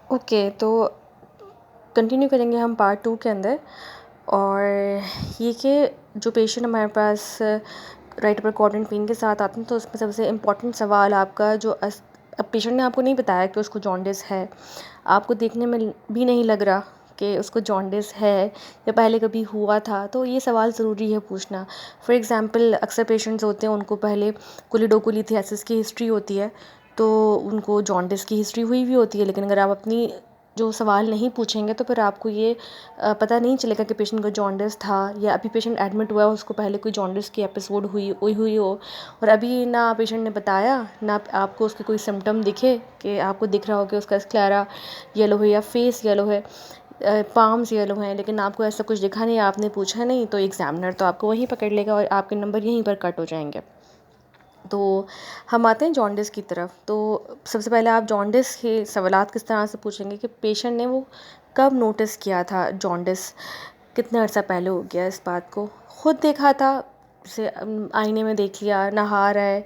Okay, तो continue करेंगे हम पार्ट 2 के अंदर। और ये कि जो पेशेंट हमारे पास राइट अपर क्वाड्रेंट पेन के साथ आते हैं, तो उसमें सबसे इम्पोर्टेंट सवाल आपका जो अब पेशेंट ने आपको नहीं बताया कि उसको जॉन्डिस है, आपको देखने में भी नहीं लग रहा कि उसको जॉन्डिस है या पहले कभी हुआ था, तो ये सवाल ज़रूरी है पूछना। फॉर एग्ज़ाम्पल अक्सर पेशेंट्स होते हैं, उनको पहले कोलिडोकोलिथियासिस की हिस्ट्री होती है, तो उनको जॉन्डिस की हिस्ट्री हुई भी होती है। लेकिन अगर आप अपनी जो सवाल नहीं पूछेंगे तो फिर आपको ये पता नहीं चलेगा कि पेशेंट को जॉन्डिस था, या अभी पेशेंट एडमिट हुआ है उसको पहले कोई जॉन्डिस की एपिसोड हुई हो, और अभी ना पेशेंट ने बताया ना आपको उसके कोई सिम्टम दिखे कि आपको दिख रहा हो कि उसका स्क्लेरा येलो है या फेस येलो है, पाम्स येलो हैं, लेकिन आपको ऐसा कुछ दिखा नहीं, आपने पूछा नहीं, तो एग्ज़ामिनर तो आपको वहीं पकड़ लेगा और आपके नंबर यहीं पर कट हो जाएंगे। तो हम आते हैं जॉन्डिस की तरफ। तो सबसे पहले आप जॉन्डिस के सवालात किस तरह से पूछेंगे कि पेशेंट ने वो कब नोटिस किया था जॉन्डिस, कितना अर्सा पहले हो गया इस बात को, खुद देखा था, जैसे आईने में देख लिया, नहा रहा है,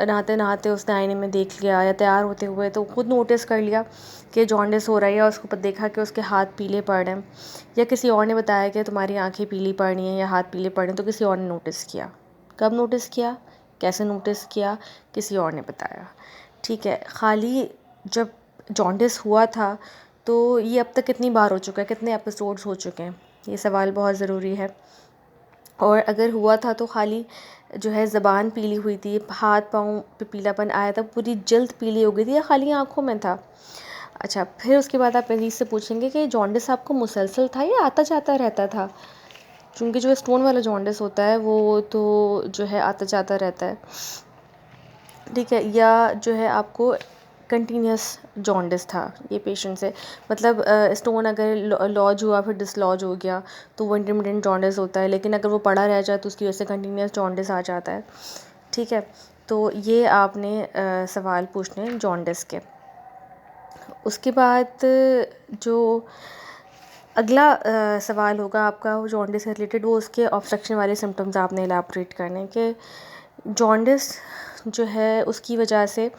नहाते नहाते उसने आईने में देख लिया, या तैयार होते हुए तो खुद नोटिस कर लिया कि जॉन्डिस हो रहा है, या उसको देखा कि उसके हाथ पीले पड़ रहे हैं, या किसी और ने बताया कि तुम्हारी आंखें पीली पड़ रही हैं या हाथ पीले पड़ रहे हैं, तो किसी और ने नोटिस किया। कब नोटिस किया, कैसे नोटिस किया, किसी और ने बताया। ठीक है, खाली जब जॉन्डिस हुआ था तो ये अब तक कितनी बार हो चुका है, कितने एपिसोड्स हो चुके हैं, ये सवाल बहुत ज़रूरी है। और अगर हुआ था तो खाली जो है ज़बान पीली हुई थी, हाथ पाँव पे पीलापन आया था, पूरी जल्द पीली हो गई थी, या खाली आँखों में था। अच्छा, फिर उसके बाद आप मरीज़ से पूछेंगे कि जॉन्डिस आपको मुसलसल था या आता जाता रहता था, क्योंकि जो स्टोन वाला जॉन्डिस होता है वो तो जो है आता जाता रहता है। ठीक है, या जो है आपको कंटिन्यूस जॉन्डिस था ये पेशेंट से, मतलब स्टोन अगर लॉज हुआ फिर डिसलॉज हो गया तो वो इंटरमिटेंट जॉन्डिस होता है, लेकिन अगर वो पड़ा रह जाए तो उसकी वजह से कंटिन्यूस जॉन्डिस आ जाता है। ठीक है, तो ये आपने सवाल पूछने जॉन्डिस के। उसके बाद जो अगला सवाल होगा आपका वो जॉन्डिस से रिलेटेड, वो उसके ऑब्स्ट्रक्शन वाले सिम्टम्स आपने एलैबोरेट करने कि जॉन्डिस जो है उसकी वजह से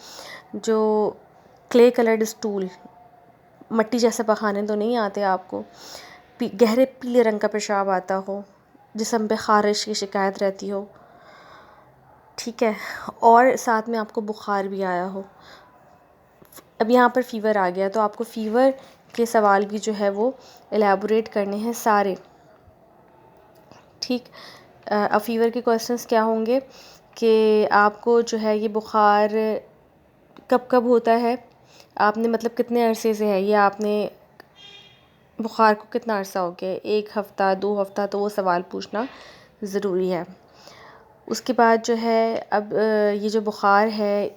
जो क्ले कलर्ड स्टूल, मट्टी जैसे पखाने तो नहीं आते आपको, गहरे पीले रंग का पेशाब आता हो, जिस्म पे ख़ारिश की शिकायत रहती हो, ठीक है, और साथ में आपको बुखार भी आया हो। अब यहाँ पर फ़ीवर आ गया तो आपको फ़ीवर के सवाल भी जो है वो एलैबोरेट करने हैं सारे। ठीक, अब फ़ीवर के क्वेश्चंस क्या होंगे कि आपको जो है ये बुखार कब कब होता है, आपने मतलब कितने अरसे से है, ये आपने बुखार को कितना अरसा हो गया, 1 हफ़्ता 2 हफ़्ता, तो वो सवाल पूछना ज़रूरी है। उसके बाद जो है अब ये जो बुखार है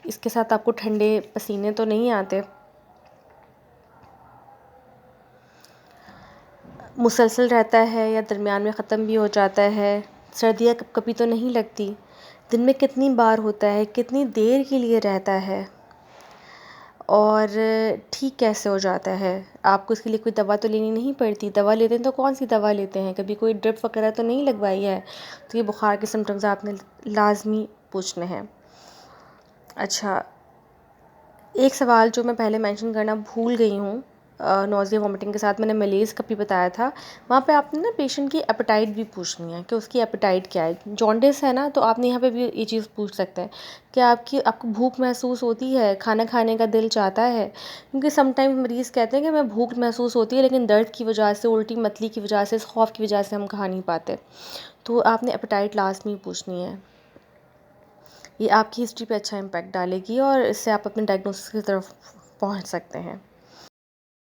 इसके साथ आपको ठंडे पसीने तो नहीं आते, मुसलसल रहता है या दरमियान में ख़त्म भी हो जाता है, सर्दियाँ कभी तो नहीं लगती, दिन में कितनी बार होता है, कितनी देर के लिए रहता है, और ठीक कैसे हो जाता है, आपको इसके लिए कोई दवा तो लेनी नहीं पड़ती, दवा लेते हैं तो कौन सी दवा लेते हैं, कभी कोई ड्रिप वगैरह तो नहीं लगवाई है, तो ये बुखार के सिम्टम्स आपने लाजमी पूछने हैं। अच्छा, एक सवाल जो मैं पहले मेंशन करना भूल गई हूँ, नोज़िया वॉमिटिंग के साथ मैंने मलेज़ का भी बताया था, वहाँ पे आपने ना पेशेंट की एपेटाइट भी पूछनी है कि उसकी एपेटाइट क्या है। जॉन्डिस है ना, तो आपने यहाँ पे भी ये चीज़ पूछ सकते हैं कि आपको भूख महसूस होती है, खाना खाने का दिल चाहता है, क्योंकि समटाइम मरीज़ कहते हैं कि हमें भूख महसूस होती है लेकिन दर्द की वजह से, उल्टी मतली की वजह से, इस खौफ की वजह से हम खा नहीं पाते, तो आपने एपेटाइट लाजमी पूछनी है। ये आपकी हिस्ट्री पे अच्छा इम्पैक्ट डालेगी और इससे आप अपने डायग्नोसिस की तरफ पहुंच सकते हैं।